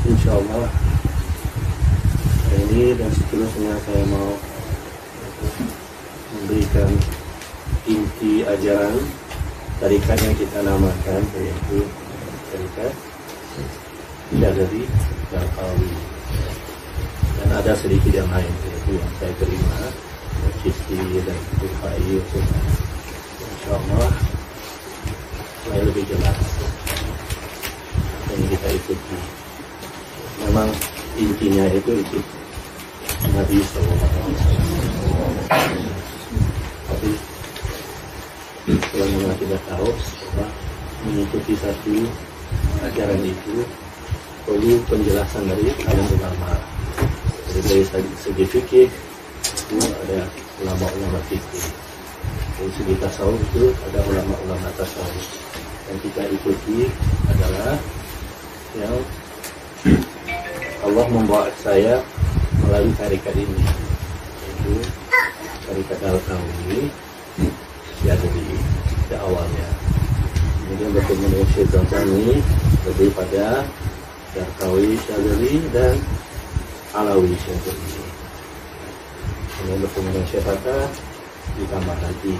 insya Allah ini dan seterusnya saya mau memberikan inti ajaran tarikat yang kita namakan, yaitu tarikat Syadzali Al-Qawi. Dan ada sedikit yang lain, yaitu yang saya terima Cisti dan Rufai. Insya Allah supaya lebih jelas yang kita ikuti. Memang intinya itu ikut Nabi SAW. Tapi kalau memang tidak tahu bahwa mengikuti satu ajaran itu perlu penjelasan dari alim ulama. Jadi dari segi fikih itu ada ulama-ulama fikih, dari segi tasawuf itu ada ulama-ulama tasawuf. Yang kita ikuti adalah yang Allah membawa saya melalui tarikat ini, yaitu tarikat Al-Qawi Syadzali pada awalnya. Kemudian bertemu dengan Syekh Zamzami lebih pada Al-Qawi Syadzali dan Alawi Syadzali. Kemudian bertemu dengan Syekh Fatah, ditambah lagi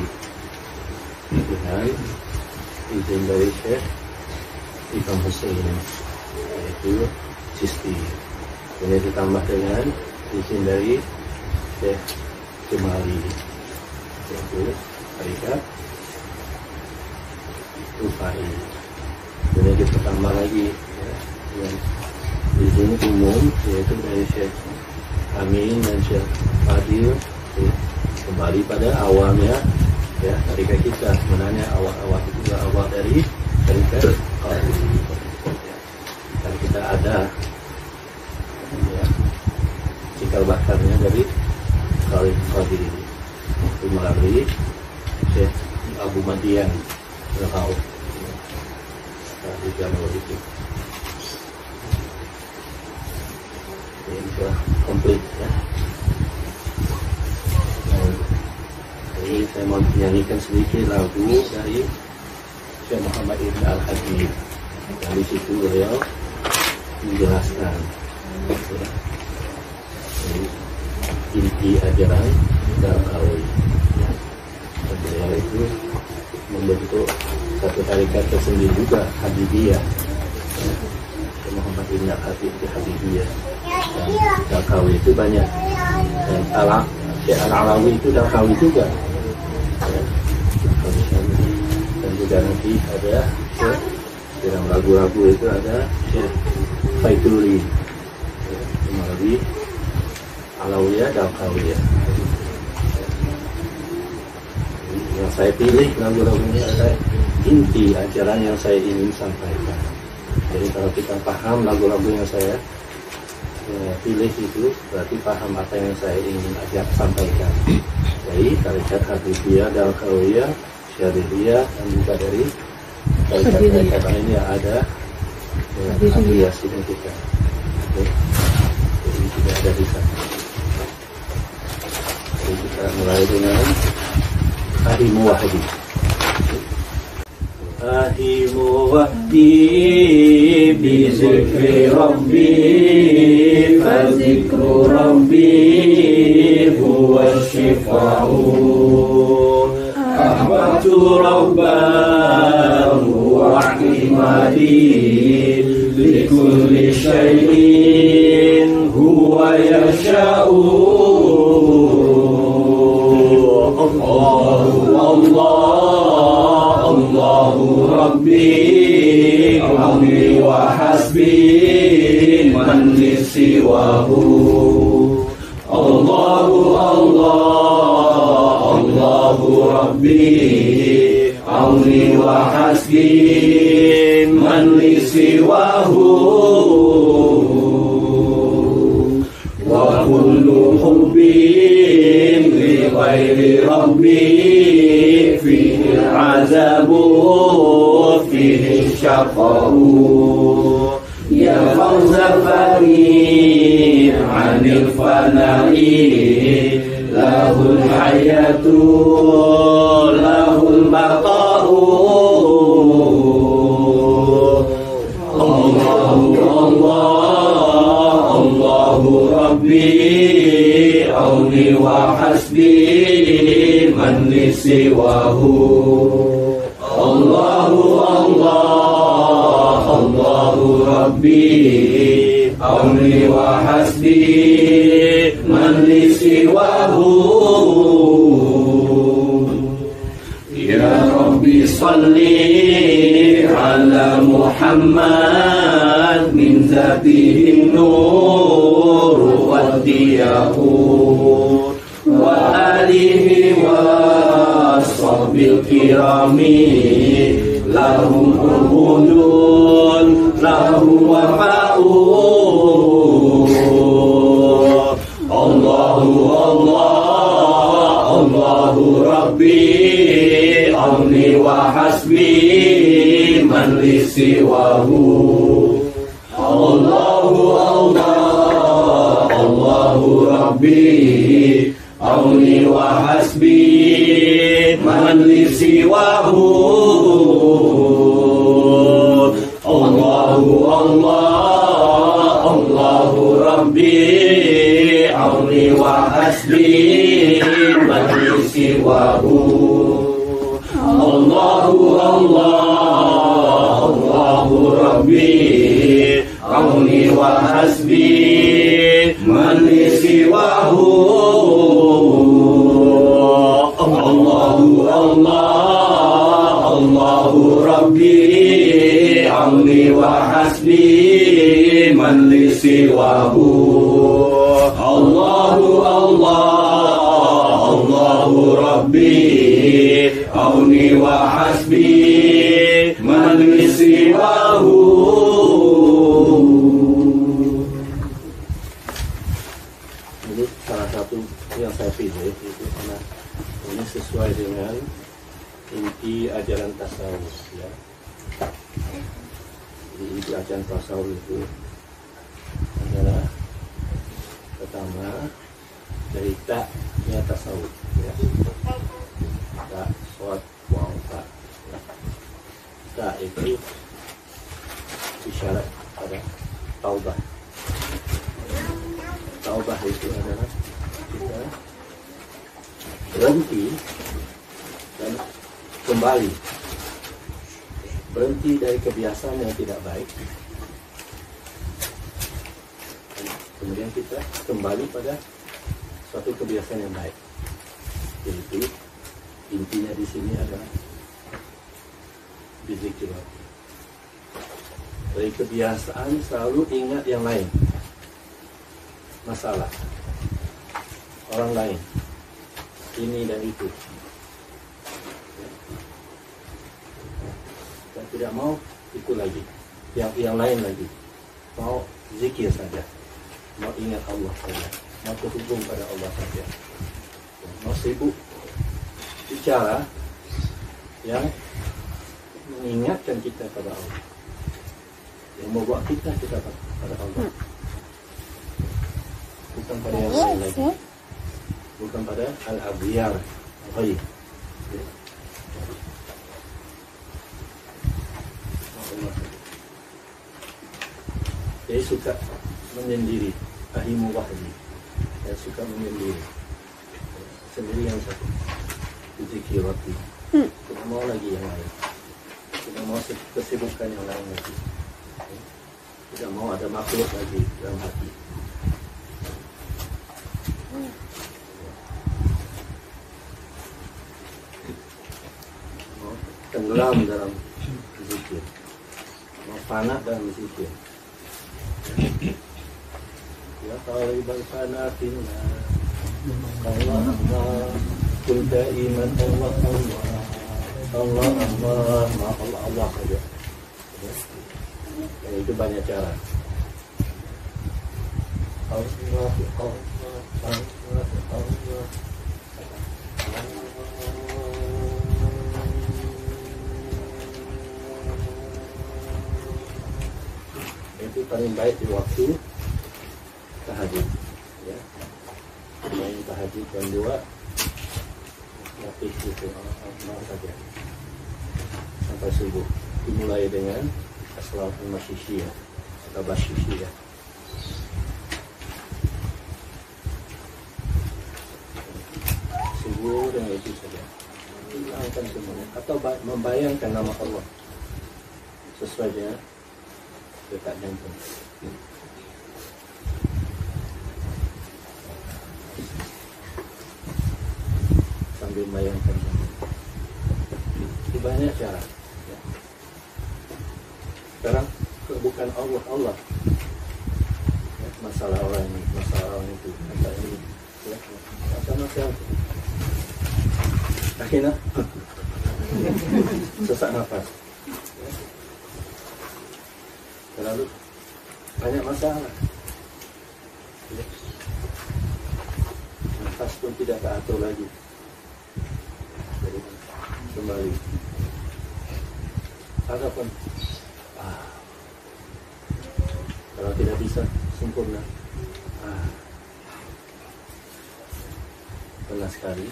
dengan izin dari Syekh Imam Hussein, yaitu Cisti. Kemudian ditambah dengan izin dari Syekh Jumali, yaitu tarikat Rufai. Kemudian kita tambah lagi yang izin umum, yaitu dari Syekh Amin dan Syekh Fadil. Kembali pada awalnya ya tarikat kita, sebenarnya awal-awal itu berawal dari tarikat Qadir. Dan kita ada ya, cikal bakarnya dari Qadir ini itu melalui Syekh Abu Madian Al-Haud di Jawa itu. Ini sudah komplit ya. Jadi saya mau menyanyikan sedikit lagu dari Syekh Muhammad Ibn Al-Habib. Dari situ beliau menjelaskan inti ajaran Al-Qawi. Beliau itu membentuk satu tarikat tersendiri juga, Habibiyah. Muhammad Ibn Al-Habib itu Habibiyah. Dan Al-Qawi itu banyak. Dan Al-Alawi itu Al-Qawi juga. Dan juga nanti ada dalam lagu-lagu itu ada Faiduli melalui Alawiyah dan Al-Qawiyah. Yang saya pilih lagu-lagunya adalah inti ajaran yang saya ingin sampaikan. Jadi kalau kita paham lagu-lagu yang saya pilih itu berarti paham apa yang saya ingin ajak sampaikan. Jadi tarikat Habibiyah dan Al-Qawiyah, Syadzaliyah, dan juga dari tarikat lain yang ada afiliasinya kita. Jadi tidak ada di sana. Jadi kita mulai dengan Ahimu Wahdi. Ahimu Wahdi bizikri Rabbi, fazikru Rabbi huwa syifa'u. Ahbabtu Rabbahu wa'imadi likulli syai'in huwa yasha'u. Allahu Rabbi Qawli wa hasbi man li siwahu. Allahu Rabbi Qawli wa hasbi man li siwahu. Wa kullu hubbin li ghairi Rabbi fihi azabu fihi syaqa'u. Ya fawza fani anil fana'i lahul hayatu lahul baqa'u. Allah Rabbi auni wa hasbi man li siwahu. Allahu Allah, Allahu Rabbi auni wa hasbi man li siwahu. Ya Rabbi salli ala Muhammad min zatihi nur wa diyahur wa alihi wa sahbil kirami lahum uhudun lahum wafa'un. Allahu Allah, Allahu Rabbi auni wa hasbi man li siwahu. Allahu Allah, Allahu Rabbi auni wa hasbi man li siwahu. Allahu Allah, Allahu Rabbi auni wa hasbi man li siwahu. Allahu Allah, Allahu Rabbi auni wa hasbi man li siwahu. Allahu Allah, Allahu Rabbi auni wa hasbi man li siwahu. Allahu Allah, Allahu Rabbi auni wa hasbi man li siwahu. Ini salah satu yang saya pilih itu karena ini sesuai dengan inti ajaran tasawuf ya. Jadi inti ajaran tasawuf itu adalah pertama dari taknya tasawuf ya. Tak suat wang tak ya. Tak itu isyarat pada taubah. Taubah itu adalah kita berhenti dan kembali, berhenti dari kebiasaan yang tidak baik, kemudian kita kembali pada suatu kebiasaan yang baik. Jadi intinya di sini adalah berzikir. Dari kebiasaan selalu ingat yang lain, masalah orang lain, ini dan itu. Dan tidak mau itu lagi, yang lain lagi. Mau zikir saja, mau ingat Allah saja, mau terhubung pada Allah saja, mau sibuk bicara yang mengingatkan kita pada Allah, yang membawa kita pada Allah, bukan pada yang lain lagi, bukan pada al-abiyar ghaib. Dia suka menyendiri, ahimu wahdi. Dia suka menyendiri, sendirian satu. Zikir Rabbi. Tidak mau lagi yang lain. Tidak mau kesibukan yang lain lagi. Tidak mau ada makhluk lagi dalam hati. Mau tenggelam dalam zikir. Mau fana dalam zikir. Ya talibal fana finna Allah Allah kul daiman Allah Allah Allah Allah Allah Allah saja. Ya, itu banyak cara. Allah Allah Allah Allah. Itu paling baik di waktu tahajud ya. Main tahajud jam 2 lapis itu Allah saja sampai subuh. Dimulai dengan as-salatul masyishiyah atau basyishiyah. legowo dengan itu saja. Hilangkan semuanya. Atau membayangkan nama Allah sesuai dengan dekat jantung. Sambil membayangkan. Itu banyak cara. Ya. Sekarang bukan Allah. Ya, masalah orang ini, masalah orang itu, masalah ini. Ya, masalah itu. Akhirnya sesak nafas. Ya. Terlalu banyak masalah. Ya. Nafas pun tidak teratur lagi. Jadi kembali. Ataupun kalau tidak bisa sempurna, pernah sekali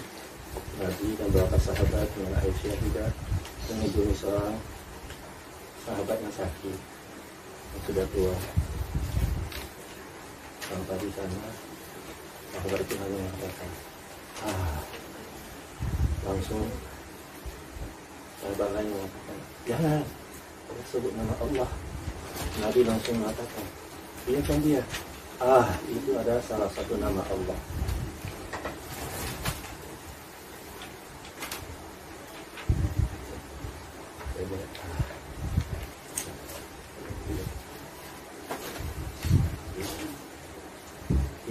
Nabi dan beberapa sahabat dengan Aisyah juga mengunjungi seorang sahabat yang sakit, yang sudah tua. Sampai di sana, sahabat itu hanya mengatakan, langsung sahabat lain mengatakan, jangan sebut nama Allah. Nabi langsung mengatakan, iya kan dia, itu adalah salah satu nama Allah.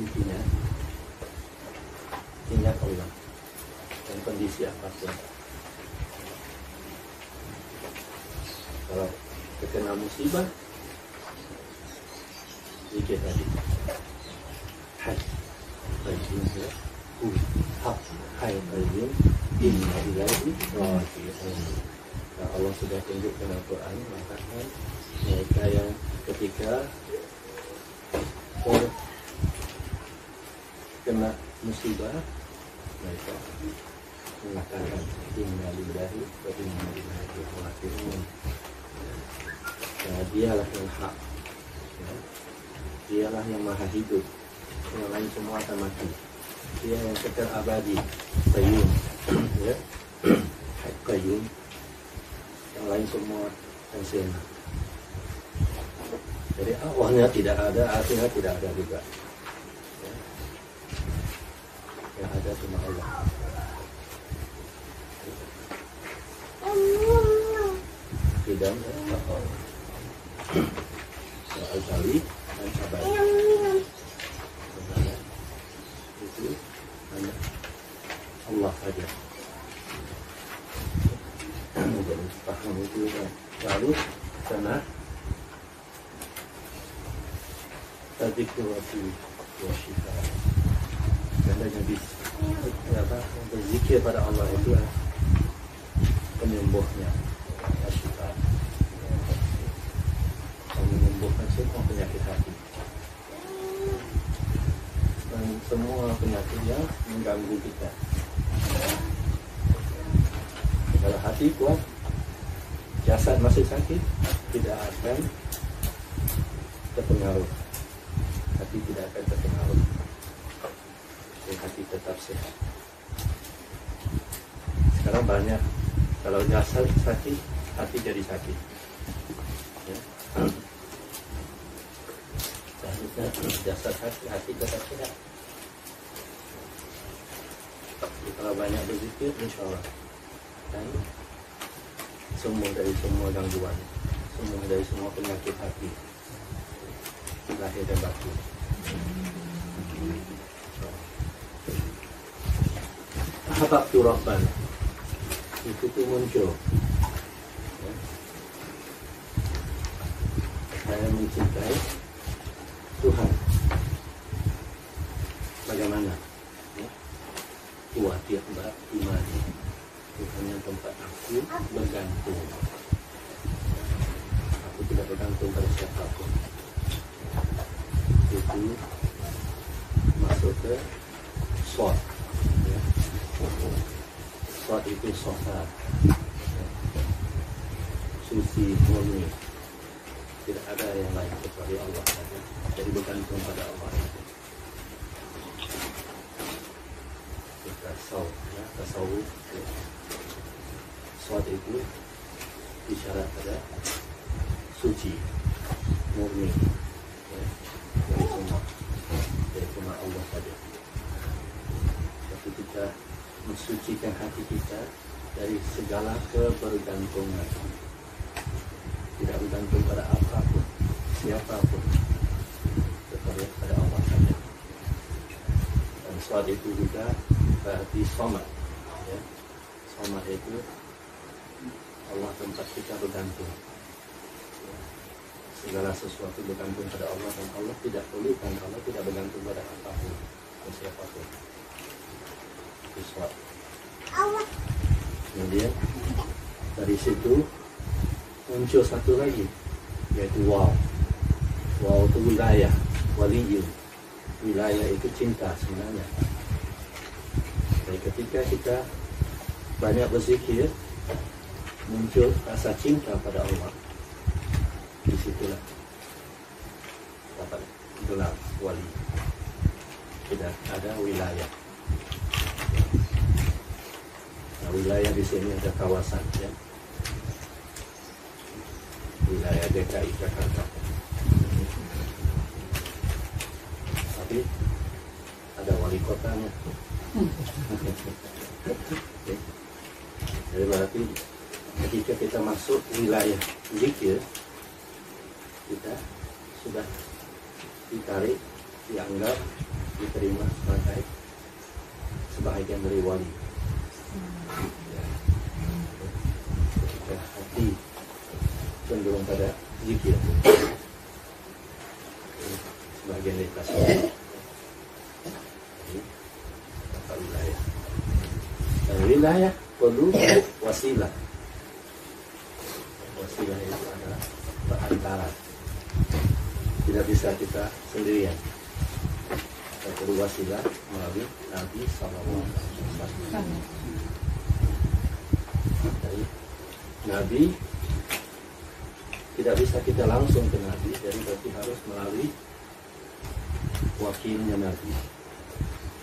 Intinya ingat Allah dan kondisi apapun. Kalau terkena musibah, zikir tadi, hai qayyum ya, hak hai qayyum inna ilaihi raji'un. Allah sudah tunjukkan Al-Quran mengatakan mereka yang ketika kena musibah mereka mengatakan inna lillahi wa inna ilaihi raji'un. Dialah yang hak, ya. Dialah yang maha hidup, yang lain semua akan mati. Dia yang kekal abadi, qayyum, ya, qayyum. Yang lain semua yang sena. Jadi awalnya tidak ada, akhirnya tidak ada juga. Ya. Yang ada cuma Allah. Tidak ada Allah. Al-Ghali dan Abadi. Itu hanya Allah saja. Jadi paham itu kan. Lalu sana tadikurati wa syifa. Tandanya berzikir pada Allah itu penyembuhnya, syifa. Menyembuhkan semua penyakit hati dan semua penyakit yang mengganggu kita. Kalau hati kuat, jasad masih sakit, tidak akan terpengaruh. Hati tidak akan terpengaruh. Jadi hati tetap sehat. Sekarang banyak, kalau jasad sakit, hati jadi sakit. Ya. Jasad hati tetap sehat. Jadi kalau banyak berzikir, insya Allah dan semua dari semua gangguan, semua dari semua penyakit hati, lahir dan batin. Hababtu Rabban itu tuh muncul. Ya. Saya mencintai Tuhan. Bagaimana? Ya. Kuatir iman. Tuhan yang tempat aku bergantung. Aku tidak bergantung pada siapapun. Itu masuk ke shot. Ya. Shot itu sosa. Ya. Suci, murni. Tidak ada yang lain kecuali Allah saja. Jadi bergantung pada Allah. Kita saw, ya. tasawuf, ya. Swat itu isyarat pada suci, murni, ya, dari cuma Allah saja. Tapi kita mensucikan hati kita dari segala kebergantungan, tidak bergantung pada apapun, siapapun, tetapi pada Allah saja. Dan swat itu juga berarti somat, ya. Somat itu Allah tempat kita bergantung, ya. Segala sesuatu bergantung pada Allah, dan Allah tidak perlukan, Allah tidak bergantung pada apapun atau siapapun. Itu swat. Kemudian dari situ muncul satu lagi, yaitu wow. Wow itu wilayah, waliyun. Wilayah itu cinta sebenarnya. Jadi ketika kita banyak berzikir, muncul rasa cinta pada Allah. Disitulah dapat gelar wali. Tidak ada wilayah. Nah, wilayah di sini ada kawasan, ya. Wilayah DKI Jakarta. Tapi ada wali kotanya. Jadi berarti ketika kita masuk wilayah zikir, kita sudah ditarik, dianggap, diterima sebagai sebahagian dari wali. Ya. Ketika hati cenderung pada zikir, sebagian dari tasawuf. Jadi apa wilayah? Dan wilayah perlu wasilah. Wasilah itu adalah perantara. Tidak bisa kita sendirian. Kita perlu wasilah melalui Nabi Sallallahu Alaihi Wasallam. Dari Nabi tidak bisa kita langsung ke Nabi, jadi berarti harus melalui wakilnya Nabi,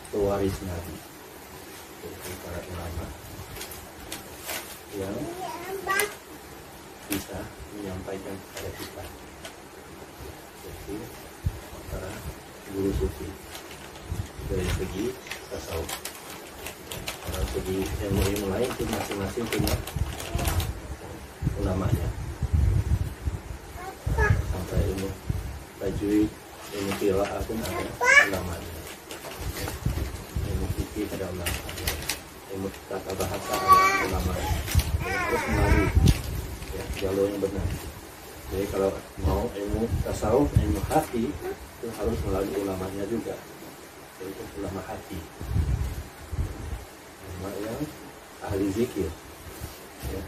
pewaris Nabi, yaitu para ulama yang bisa menyampaikan kepada kita, yaitu para guru sufi dari segi tasawuf. Dari segi ilmu lain itu masing-masing punya ulamanya. Sampai ilmu tajwid, ilmu qiraah pun ada ulamanya. Ilmu fikih ada ulamanya. Ilmu tata bahasa ada ulamanya. Harus melalui, ya, jalur yang benar. Jadi kalau mau ilmu tasawuf, ilmu hati, itu harus melalui ulamanya juga. Yaitu ulama hati, ulama yang ahli zikir, ya.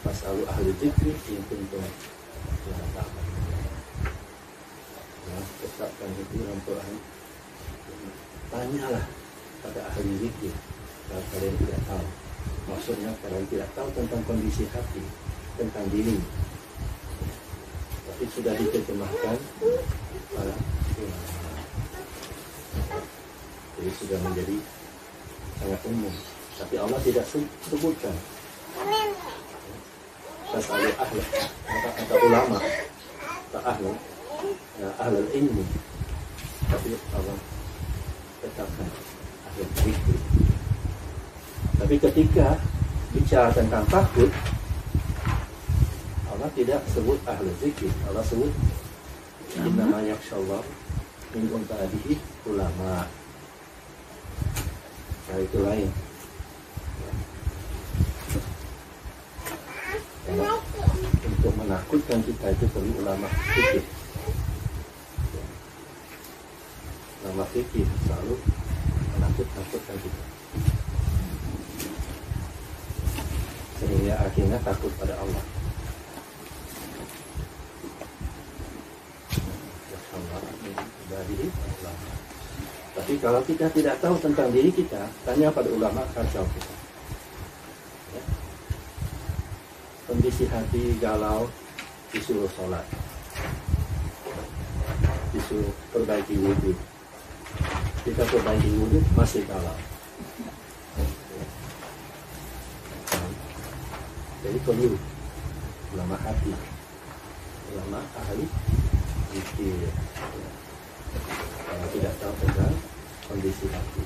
Fasalu ahli zikir in kuntum la ta'lamun. Ya, tetapkan itu dalam Quran. Tanyalah pada ahli zikir kalau kalian tidak tahu. Maksudnya kalian tidak tahu tentang kondisi hati, tentang diri. Tapi sudah diterjemahkan para ulama. Jadi sudah menjadi sangat umum. Tapi Allah tidak sebutkan. Fasalu ahli, kata ulama, kata ahli, ya, ahli ilmu. Tapi Allah tetapkan ahli zikir. Tapi ketika bicara tentang takut, Allah tidak sebut ahli zikir. Allah sebut innama yakhshallah min ibadihi ulama. Nah, itu lain. Ya. Untuk menakutkan kita itu perlu ulama fikih. Ulama fikih selalu menakutkan kita, sehingga akhirnya takut pada Allah. Tapi kalau kita tidak tahu tentang diri kita, tanya pada ulama, kacau kita. Ya. Kondisi hati galau, disuruh sholat, disuruh perbaiki wudhu. Kita perbaiki wudhu masih galau. Jadi keliru. Ulama hati, ulama ahli zikir. Kalau tidak tahu tentang kondisi hati,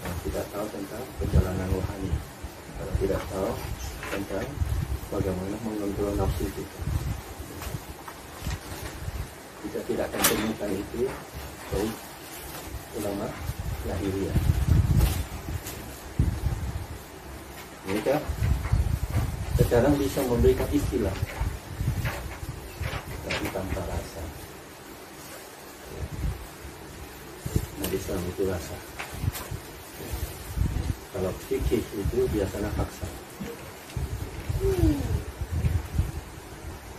kalau tidak tahu tentang perjalanan rohani, kalau tidak tahu tentang bagaimana mengontrol nafsu kita, kita tidak akan temukan itu dari ulama lahiriah. Mereka sekarang bisa memberikan istilah tapi tanpa rasa. Nah, Islam itu rasa. Kalau fikih itu biasanya paksa.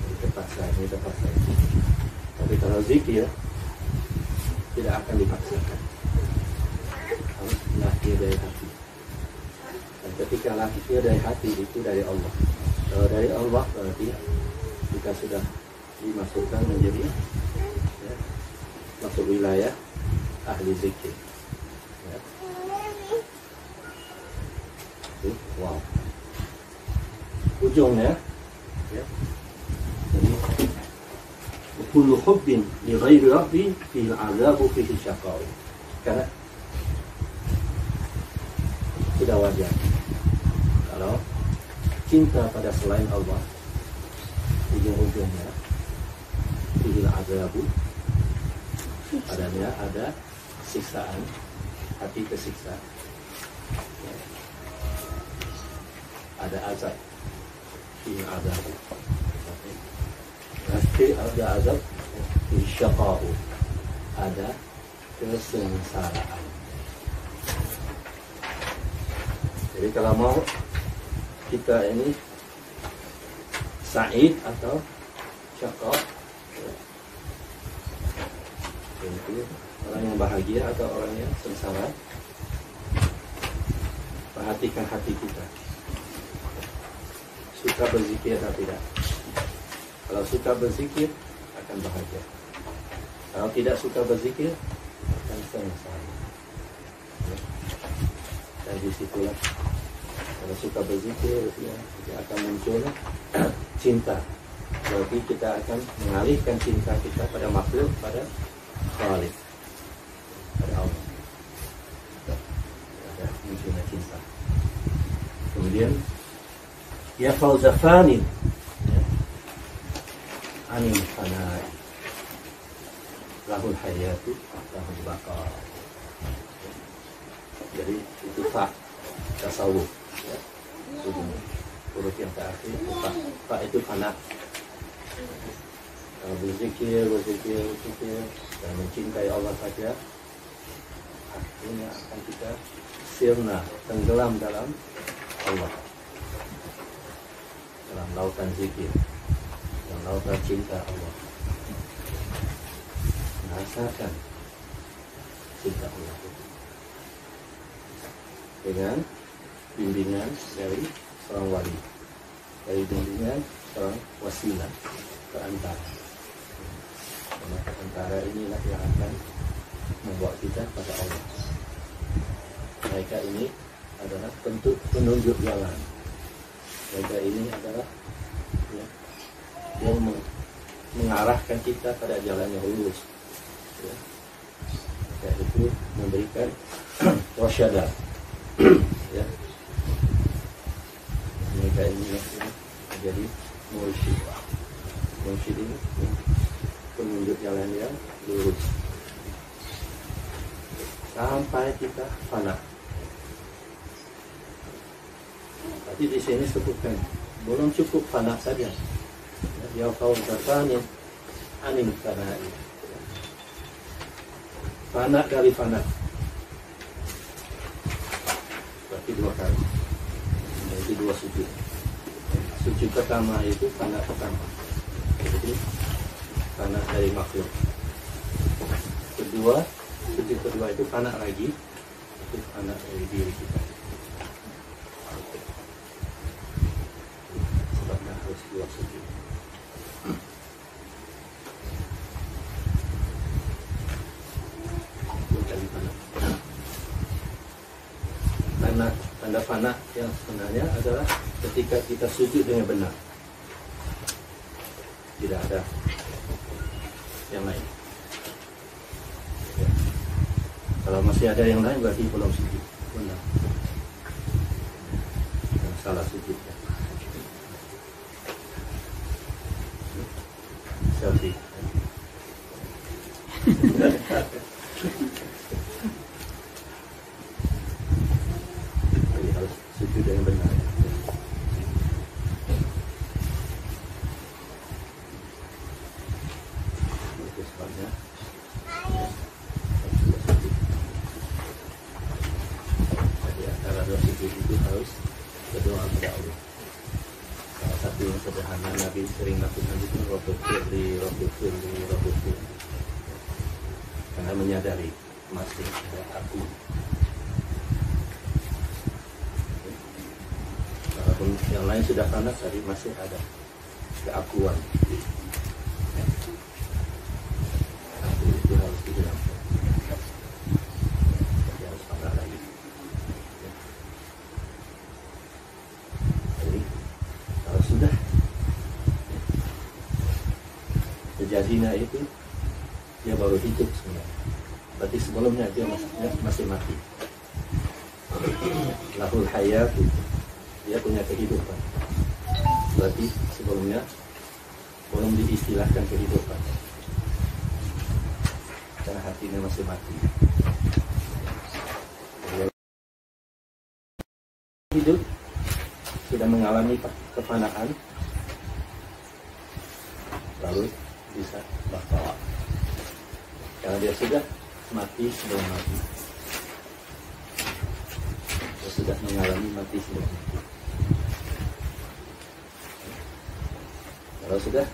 Ini terpaksa, ini terpaksa. Tapi kalau zikir tidak akan dipaksakan. Harus lahir dari hati. Dan ketika lahir dari hati itu dari Allah. Kalau dari Allah berarti kita sudah dimasukkan menjadi ya, masuk wilayah ahli zikir. Ya. Wow. Ujungnya ya. Jadi kullu hubbin li ghairi rabbi fil azabu fihi syaqaw. Karena sudah wajar kalau cinta pada selain Allah ujung-ujungnya fil azabu, padanya ada siksaan, hati tersiksa, ya. Ada azab, fil azabu, pasti ada azab, fil syaqaw, ada kesengsaraan. Jadi kalau mau kita ini sa'id atau syaqaw, itu orang yang bahagia atau orang yang sengsara, perhatikan hati kita. Suka berzikir atau tidak? Kalau suka berzikir akan bahagia. Kalau tidak suka berzikir akan sengsara. Dan disitulah kalau suka berzikir ya, dia akan muncul cinta. Berarti kita akan mengalihkan cinta kita pada makhluk, pada Khalik, pada Allah. Ada munculnya cinta. Kemudian ya fauzafanin ya, anin fanai lahul hayatu lahul baqa. Jadi itu fa tasawuf ya. Huruf yang terakhir fa itu fana. Kalau berzikir dan mencintai Allah saja, akhirnya akan kita sirna, tenggelam dalam Allah, dalam lautan zikir, dalam lautan cinta Allah. Merasakan cinta Allah dengan bimbingan dari seorang wali, dari bimbingan seorang wasilah perantara. Karena perantara inilah yang akan membawa kita pada Allah. Mereka ini adalah bentuk penunjuk jalan. Mereka ini adalah ya, yang mengarahkan kita pada jalan yang lurus. Ya. Mereka itu memberikan wasyadah. Ya. Mereka ini menjadi mursyid. Mursyid ini penunjuk jalan yang lurus sampai kita fana. Tapi di sini sebutkan belum cukup fana saja. Ya kau bertanya anim fana. Fana dari fana. Berarti dua kali. Berarti dua sujud. Sujud pertama itu fana pertama. Jadi fana dari makhluk. Kedua, sujud kedua itu fana lagi, itu fana dari diri kita. Sebabnya harus dua sujud. Kali fana. Tanda fana yang sebenarnya adalah ketika kita sujud dengan benar. Tidak ada yang lain. Ya. Kalau masih ada yang lain berarti belum sujud benar. Dan salah sujud. Selfie. Jadi harus sujud dengan benar. Itu sebabnya. Jadi antara dua sujud itu harus berdoa kepada Allah. Salah satu yang sederhana Nabi sering lakukan itu Rabbil firli. Karena menyadari masih ada aku. Walaupun yang lain sudah kandas, tadi masih ada keakuan. Aku itu harus dihilangkan. Jadi harus pandang lagi. Jadi kalau sudah terjadinya itu, dia baru hidup sebenarnya. Berarti sebelumnya dia masih mati. Lahul hayat, dia punya kehidupan. Berarti sebelumnya belum diistilahkan kehidupan. Karena hatinya masih mati. Dia hidup sudah mengalami kefanaan, lalu bisa bakal. Karena dia sudah mati sebelum mati. Dia sudah mengalami mati sebelum mati. Kalau sudah,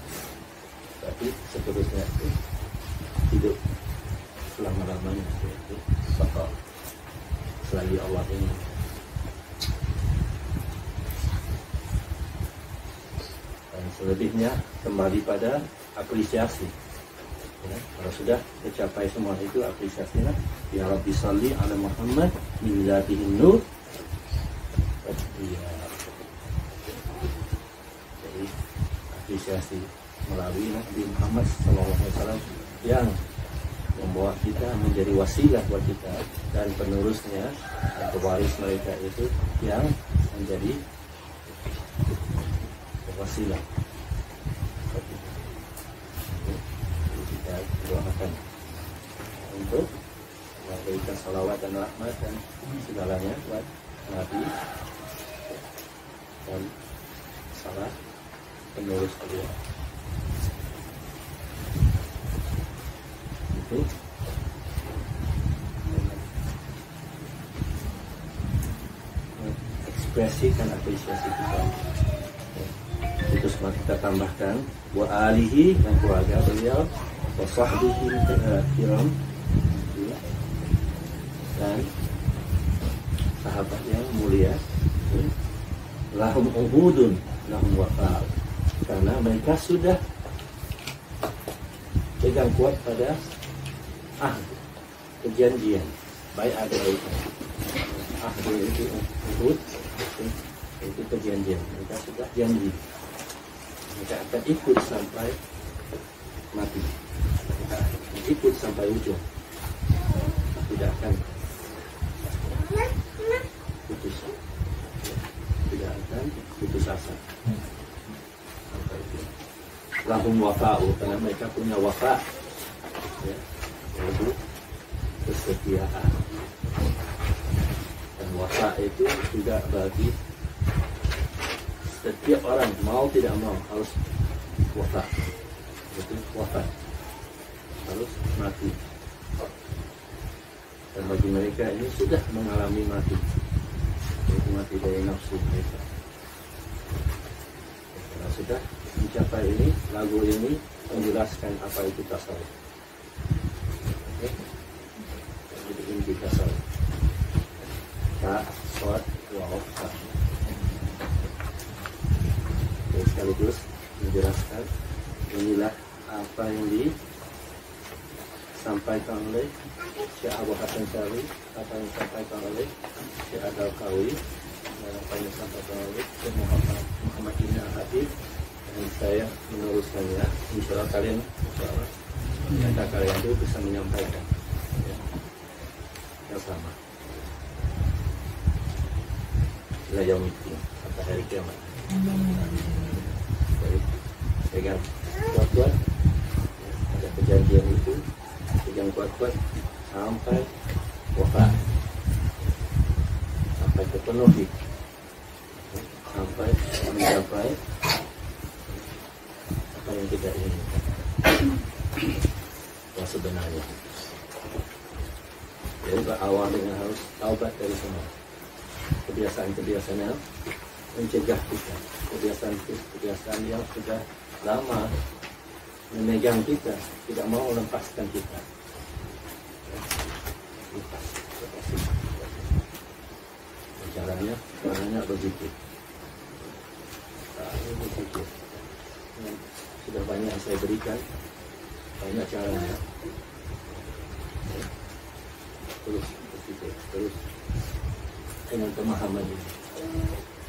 berarti seterusnya itu hidup selama-lamanya itu bakal selagi Allah ini. Dan selebihnya kembali pada apresiasi. Ya, kalau sudah tercapai semua itu apresiasinya, ya Rabbi salli ala Muhammad min zatihin nur. Ya. Jadi apresiasi melalui Nabi Muhammad SAW yang membawa kita menjadi wasilah buat kita, dan penerusnya atau waris mereka itu yang menjadi wasilah. Doakan untuk memberikan salawat dan rahmat dan segalanya buat Nabi dan salah penerus beliau. Itu ekspresikan apresiasi kita. Itu semua kita tambahkan wa alihi dan keluarga beliau, wa sahbihi kiram, dan sahabat yang mulia. Lahum uhudun lahum wafa, karena mereka sudah pegang kuat pada perjanjian, baik ada itu uhud, itu perjanjian. Mereka sudah janji mereka akan ikut sampai mati, mereka akan ikut sampai ujung, tidak akan putus, tidak akan putus asa sampai itu. Lahum wafa'u, karena mereka punya wafa, ya, yaitu kesetiaan. Dan wafa itu juga berarti setiap orang mau tidak mau harus wafat, itu wafat, harus mati. Dan bagi mereka ini sudah mengalami mati, yaitu mati dari nafsu mereka. Karena sudah mencapai ini, lagu ini menjelaskan apa itu tasawuf. Itu inti tasawuf. Tak, sholat, wafat. Sekaligus menjelaskan inilah apa yang disampaikan oleh Syekh Abu Hasan Syarif, apa yang disampaikan oleh Syekh Al-Qawi apa yang disampaikan oleh Muhammad bin Habib, dan saya meneruskannya. Insyaallah kalian, insyaallah ternyata kalian itu bisa menyampaikan ya, yang sama. Ila yaumil sampai hari kiamat. Baik, pegang kuat-kuat. Ada perjanjian itu, pegang kuat-kuat sampai wafat, sampai terpenuhi, sampai mencapai apa yang kita inginkan yang sebenarnya. Jadi berawal dengan harus taubat dari semua kebiasaan-kebiasaan yang mencegah kita, kebiasaan yang sudah lama memegang kita, tidak mau melepaskan kita. Lepas. Caranya begitu. Begitu. Sudah banyak yang saya berikan, banyak caranya. Terus begitu, terus dengan pemahaman ini.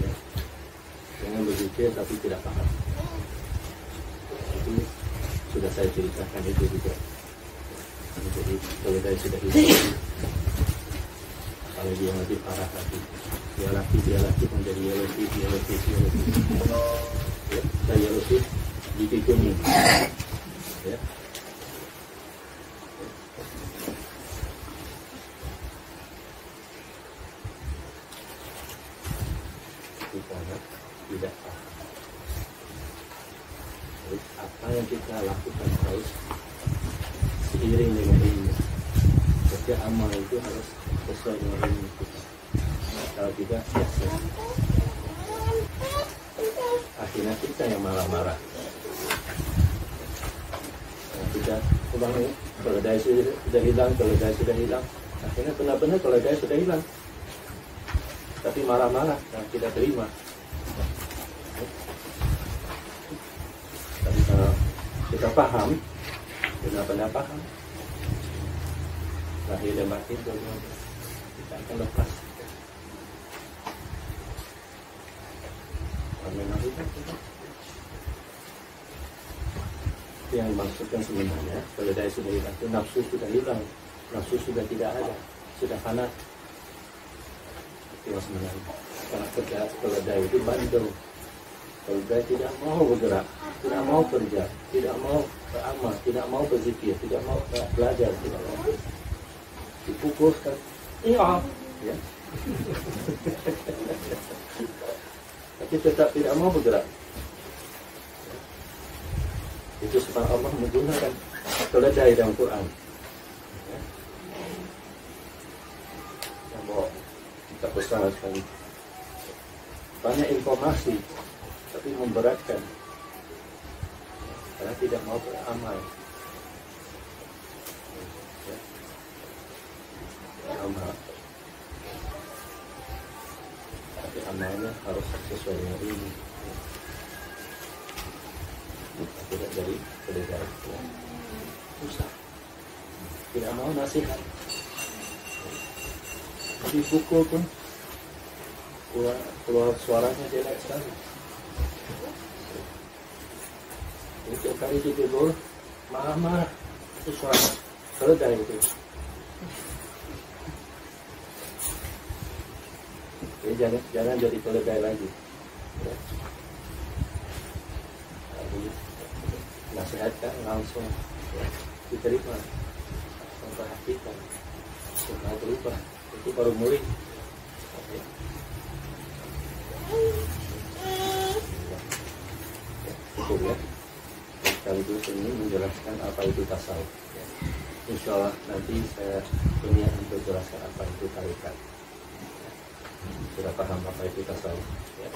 Ya. Jangan berpikir tapi tidak paham. Itu sudah saya ceritakan itu juga. Jadi kalau saya sudah hilang, kalau dia lebih parah lagi, dia laki menjadi yellow fish. Ya, saya yellow fish di kuning. Ya. Kita tidak paham. Jadi, apa yang kita lakukan harus seiring dengan ilmu. Setiap amal itu harus sesuai dengan ilmu kita. Kalau tidak, biasa. Akhirnya kita yang marah-marah. Nah, kita ulangi, keledai sudah hilang, akhirnya benar-benar keledai sudah hilang. Tapi marah-marah, nah, kita terima. Tapi kalau kita paham, benar-benar paham, lahir dan batin, kita akan lepas. Yang dimaksudkan sebenarnya, keledai sudah hilang, itu nafsu sudah hilang, nafsu sudah tidak ada, sudah fana. Itu sebenarnya. Karena keledai itu bandel, keledai tidak mau bergerak, tidak mau kerja, tidak mau beramal, tidak mau berzikir, tidak mau belajar, tidak mau. Dipupuskan, iya, ya. Tapi tetap tidak mau bergerak. Itu sebab Allah menggunakan keledai dalam Quran. Ya. Yang bawa kita besar sekali. Banyak informasi, tapi memberatkan. Karena tidak mau beramal. Ya. Beramal. Tapi amalnya harus sesuai dengan ini. Tidak dari keledai. Susah. Tidak mau nasihat. Tapi pukul pun keluar suaranya jelek sekali. Setiap kali ditegur, marah-marah. Itu suara keledai itu. Jadi jangan jadi keledai lagi. Ya. Nasihatkan langsung, ya, diterima, memperhatikan, mau berubah, itu baru murid. Ya. Cukup ya. Sekaligus ini menjelaskan apa itu tasawuf. Ya. Insya Allah nanti saya punya untuk jelaskan apa itu tarikat. Ya. Sudah paham apa itu tasawuf. Ya.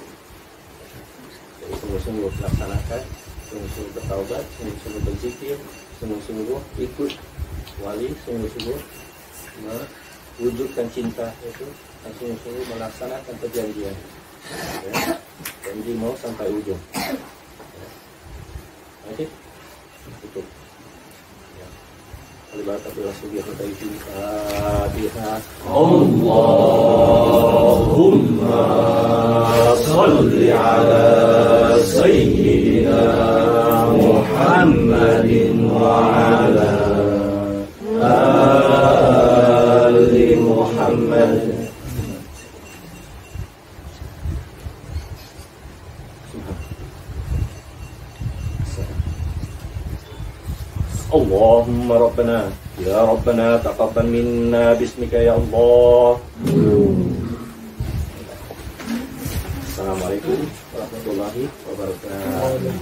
Jadi sungguh-sungguh laksanakan, sungguh-sungguh bertaubat, sungguh-sungguh berzikir, sungguh-sungguh ikut wali, sungguh-sungguh mewujudkan cinta itu, dan sungguh-sungguh melaksanakan perjanjian. Ya. Janji mau sampai ujung. Ya. Oke, cukup. Ya. Al-Fatihah. Allahumma salli ala Sayyidina Muhammadin wa ala ali Muhammad. Allahumma Rabbana ya Rabbana taqabbal minna bismika ya Allah. Assalamualaikum warahmatullahi wabarakatuh.